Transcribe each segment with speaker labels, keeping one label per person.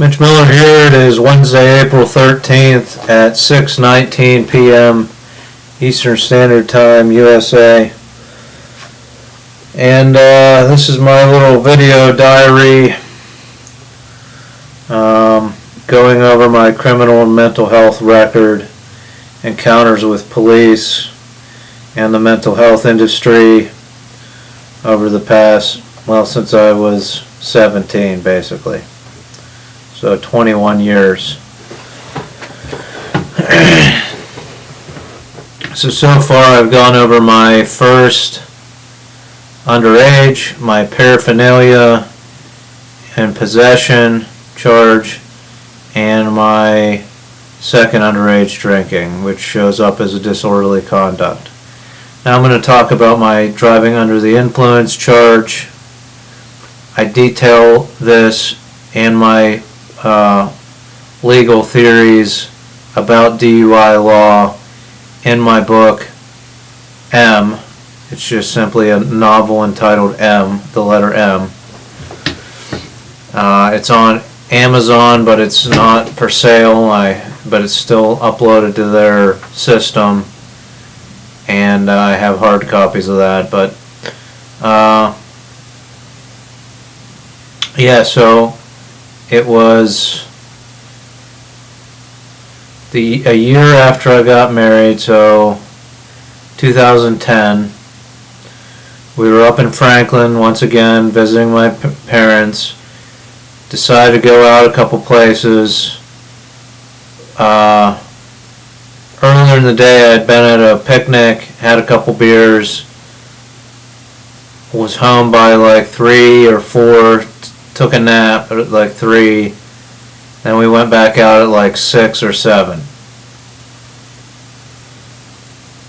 Speaker 1: Mitch Miller here. It is Wednesday, April 13th at 6:19 p.m. Eastern Standard Time, USA. And this is my little video diary going over my criminal and mental health record, encounters with police, and the mental health industry over the past, well, since I was 17, basically. So 21 years. So far I've gone over my first underage, my paraphernalia and possession charge, and my second underage drinking, which shows up as a disorderly conduct. Now I'm going to talk about my driving under the influence charge. I detail this and my legal theories about DUI law in my book M. It's just simply a novel entitled M, the letter M. It's on Amazon, but it's not for sale. But it's still uploaded to their system, and I have hard copies of that. But yeah, so it was a year after I got married, so 2010. We were up in Franklin once again visiting my parents. Decided to go out a couple places. Earlier in the day I had been at a picnic, had a couple beers, was home by like 3 or 4, took a nap at like 3, then we went back out at like 6 or 7.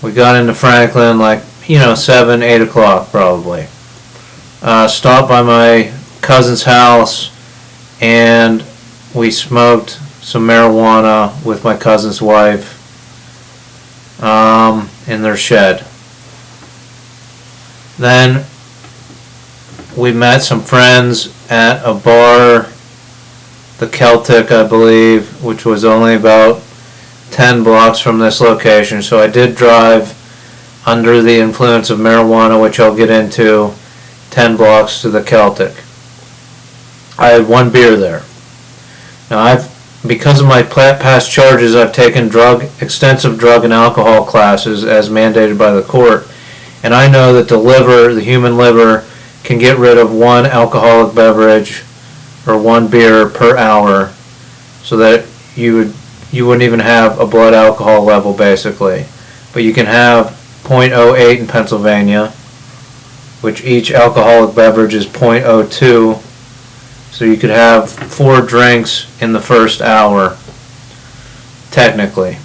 Speaker 1: We got into Franklin like, 7, 8 o'clock probably. Stopped by my cousin's house and we smoked some marijuana with my cousin's wife in their shed. Then we met some friends at a bar, the Celtic, I believe, which was only about 10 blocks from this location. So I did drive under the influence of marijuana, which I'll get into, 10 blocks to the Celtic. I had one beer there. Now because of my past charges, I've taken extensive drug and alcohol classes as mandated by the court, and I know that the human liver, can get rid of one alcoholic beverage or one beer per hour, so that you wouldn't even have a blood alcohol level basically. But you can have 0.08 in Pennsylvania, which each alcoholic beverage is 0.02. So you could have 4 drinks in the first hour, technically,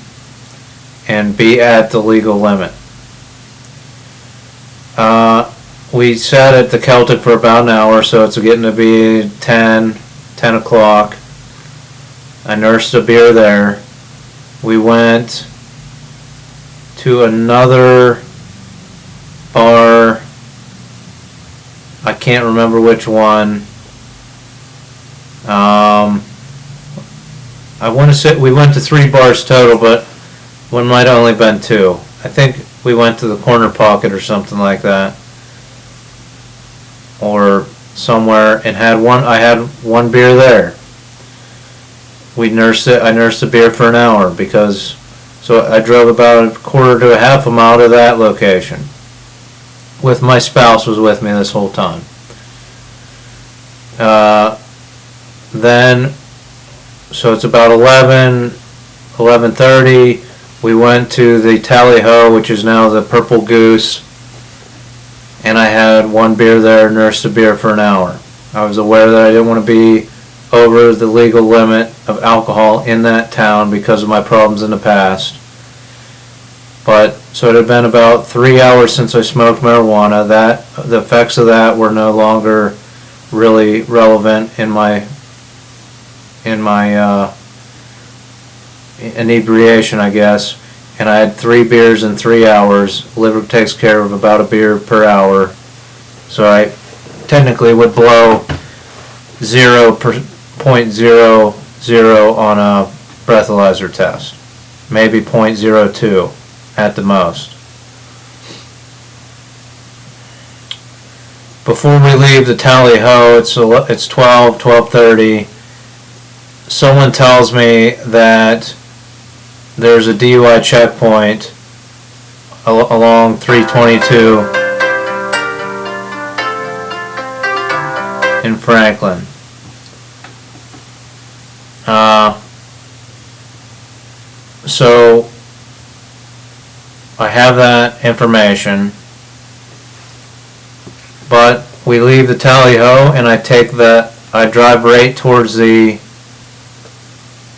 Speaker 1: and be at the legal limit. We sat at the Celtic for about an hour, so it's getting to be 10 o'clock. I nursed a beer there. We went to another bar. I can't remember which one. I want to say we went to 3 bars total, but one might have only been 2. I think we went to the Corner Pocket or something like that, or somewhere, and I had one beer there. I nursed the beer for an hour so I drove about a quarter to a half a mile to that location. My spouse was with me this whole time. Then, so it's about 11:30. We went to the Tally Ho, which is now the Purple Goose, and I had one beer there, nursed a beer for an hour. I was aware that I didn't want to be over the legal limit of alcohol in that town because of my problems in the past. So it had been about 3 hours since I smoked marijuana. The effects of that were no longer really relevant in my inebriation, I guess. And I had 3 beers in 3 hours. Liver takes care of about a beer per hour, so I technically would blow 0 .00 on a breathalyzer test, maybe .02 at the most. Before we leave the Tally Ho, it's 12:30. Someone tells me that there's a DUI checkpoint along 322 in Franklin. So I have that information, but we leave the Tally Ho and I drive right towards the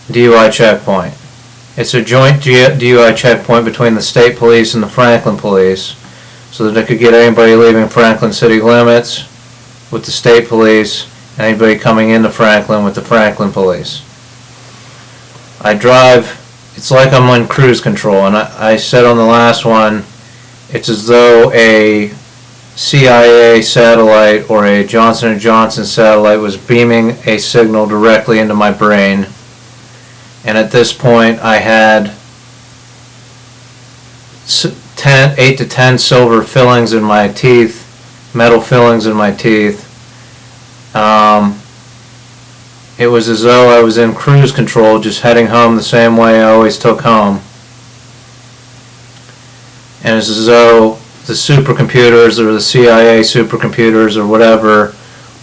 Speaker 1: DUI checkpoint. It's a joint DUI checkpoint between the state police and the Franklin police, so that they could get anybody leaving Franklin city limits with the state police and anybody coming into Franklin with the Franklin police. I drive, it's like I'm on cruise control, and I said on the last one, it's as though a CIA satellite or a Johnson & Johnson satellite was beaming a signal directly into my brain. And at this point I had 8 to 10 silver fillings in my teeth, metal fillings in my teeth. It was as though I was in cruise control, just heading home the same way I always took home. And it's as though the supercomputers or the CIA supercomputers or whatever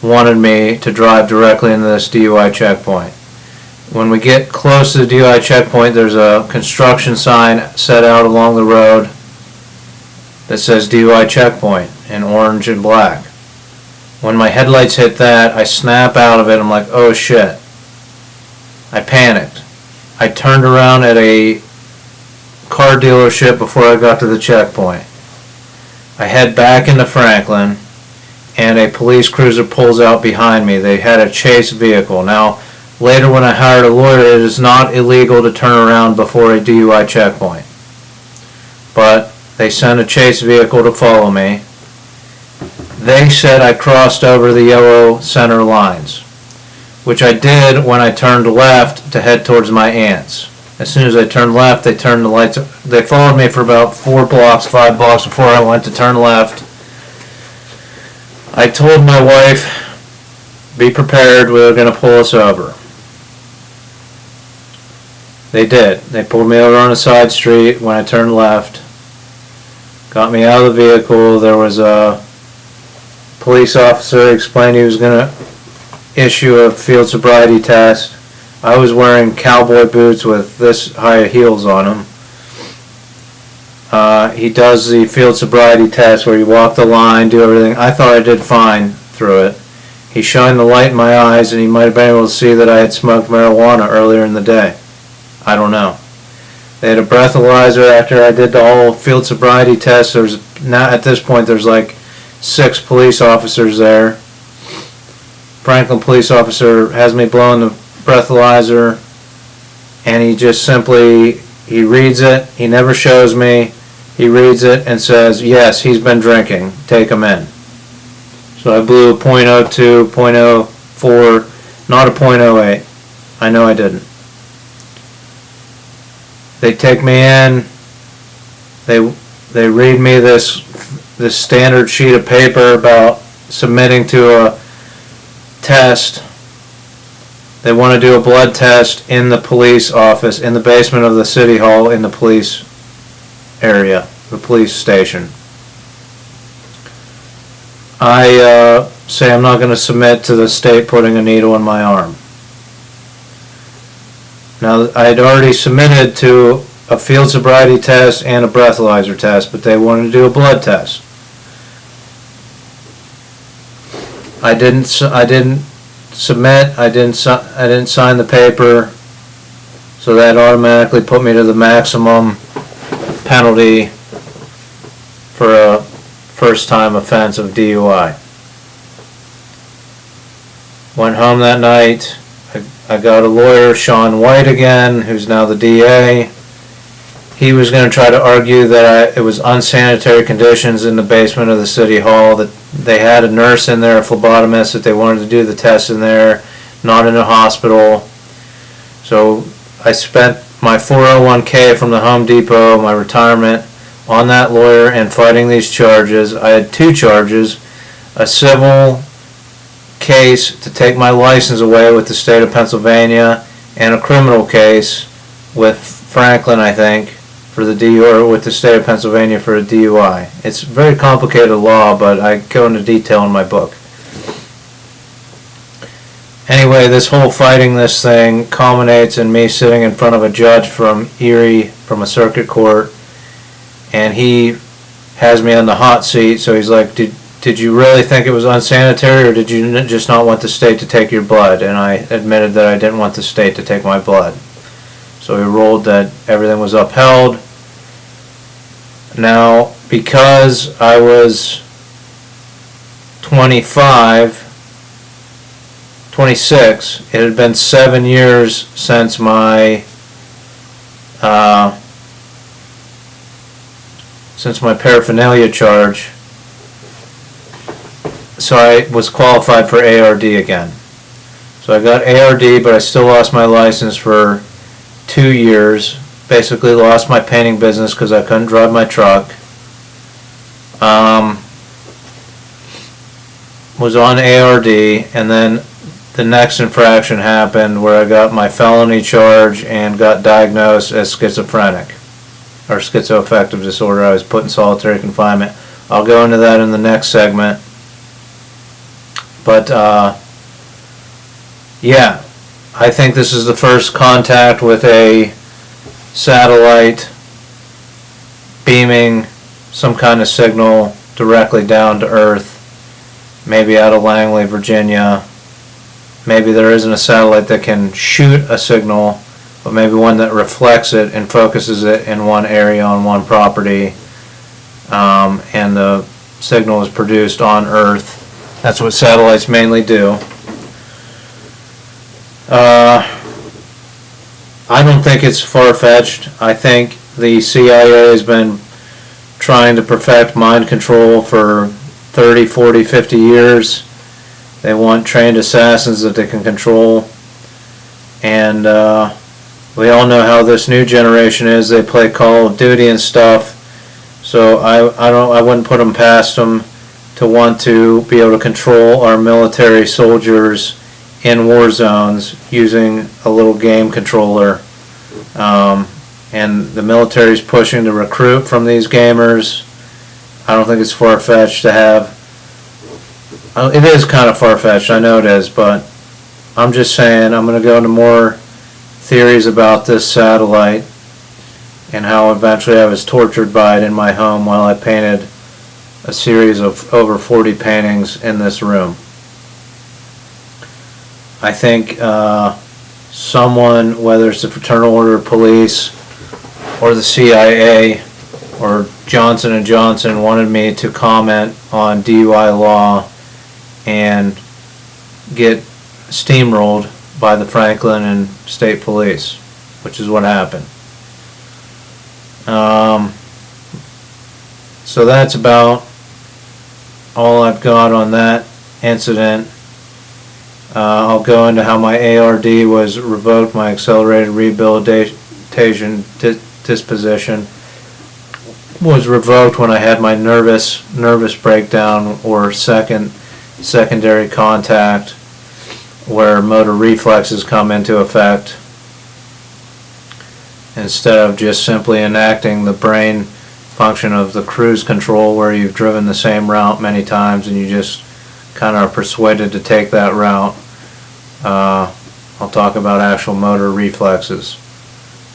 Speaker 1: wanted me to drive directly into this DUI checkpoint. When we get close to the DUI checkpoint, there's a construction sign set out along the road that says DUI checkpoint in orange and black. When my headlights hit that, I snap out of it. I'm like, oh shit. I panicked. I turned around at a car dealership before I got to the checkpoint. I head back into Franklin, and a police cruiser pulls out behind me. They had a chase vehicle. Now, later when I hired a lawyer, it is not illegal to turn around before a DUI checkpoint. But they sent a chase vehicle to follow me. They said I crossed over the yellow center lines, which I did when I turned left to head towards my aunt's. As soon as I turned left, they turned the lights. They followed me for about 5 blocks before I went to turn left. I told my wife, be prepared, we were going to pull us over. They did. They pulled me over on a side street when I turned left. Got me out of the vehicle. There was a police officer explained he was going to issue a field sobriety test. I was wearing cowboy boots with this high heels on them. He does the field sobriety test where you walk the line, do everything. I thought I did fine through it. He shined the light in my eyes, and he might have been able to see that I had smoked marijuana earlier in the day. I don't know. They had a breathalyzer after I did the whole field sobriety test. There's now at this point there's like 6 police officers there. Franklin police officer has me blowing the breathalyzer, and he just simply, he reads it, he never shows me, he reads it and says, yes, he's been drinking, take him in. So I blew a .02, .04, not a .08. I know I didn't. They take me in, they read me this standard sheet of paper about submitting to a test. They want to do a blood test in the police office, in the basement of the city hall, in the police area, the police station. I say I'm not going to submit to the state putting a needle in my arm. Now, I had already submitted to a field sobriety test and a breathalyzer test, but they wanted to do a blood test. I didn't submit. I didn't sign the paper, so that automatically put me to the maximum penalty for a first-time offense of DUI. Went home that night. I got a lawyer, Sean White again, who's now the DA. He was going to try to argue that it was unsanitary conditions in the basement of the city hall, that they had a nurse in there, a phlebotomist, that they wanted to do the test in there. not in a hospital. So I spent my 401k from the Home Depot, my retirement, on that lawyer and fighting these charges. I had 2 charges, a civil case to take my license away with the state of Pennsylvania, and a criminal case with Franklin, I think, for the DUI, or with the state of Pennsylvania for a DUI. It's a very complicated law, but I go into detail in my book. Anyway, this whole fighting this thing culminates in me sitting in front of a judge from Erie, from a circuit court, and he has me on the hot seat. So he's like, did you really think it was unsanitary, or did you just not want the state to take your blood? And I admitted that I didn't want the state to take my blood. So he ruled that everything was upheld. Now, because I was 26, it had been 7 years since my paraphernalia charge, so I was qualified for ARD again. So I got ARD, but I still lost my license for 2 years. Basically lost my painting business because I couldn't drive my truck. Was on ARD, and then the next infraction happened where I got my felony charge and got diagnosed as schizophrenic, or schizoaffective disorder. I was put in solitary confinement. I'll go into that in the next segment. But yeah, I think this is the first contact with a satellite beaming some kind of signal directly down to Earth, maybe out of Langley, Virginia. Maybe there isn't a satellite that can shoot a signal, but maybe one that reflects it and focuses it in one area on one property, and the signal is produced on Earth. That's what satellites mainly do. I don't think it's far-fetched. I think the CIA has been trying to perfect mind control for 30, 40, 50 years. They want trained assassins that they can control. And we all know how this new generation is. They play Call of Duty and stuff. So I wouldn't put them past them to want to be able to control our military soldiers in war zones using a little game controller. And the military is pushing to recruit from these gamers. I don't think it's far-fetched to have. It is kind of far-fetched, I know it is, but I'm just saying I'm going to go into more theories about this satellite and how eventually I was tortured by it in my home while I painted a series of over 40 paintings in this room. I think someone, whether it's the Fraternal Order of Police or the CIA or Johnson & Johnson, wanted me to comment on DUI law and get steamrolled by the Franklin and State Police, which is what happened. So that's about all I've got on that incident. I'll go into how my ARD was revoked, my accelerated rehabilitation disposition was revoked when I had my nervous breakdown, or secondary contact, where motor reflexes come into effect instead of just simply enacting the brain function of the cruise control, where you've driven the same route many times and you just kind of are persuaded to take that route. I'll talk about actual motor reflexes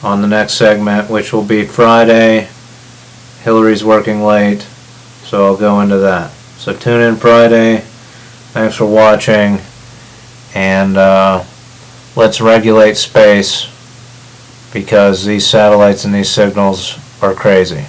Speaker 1: on the next segment, which will be Friday. Hillary's working late, so I'll go into that. So tune in Friday. Thanks for watching, and let's regulate space, because these satellites and these signals are crazy.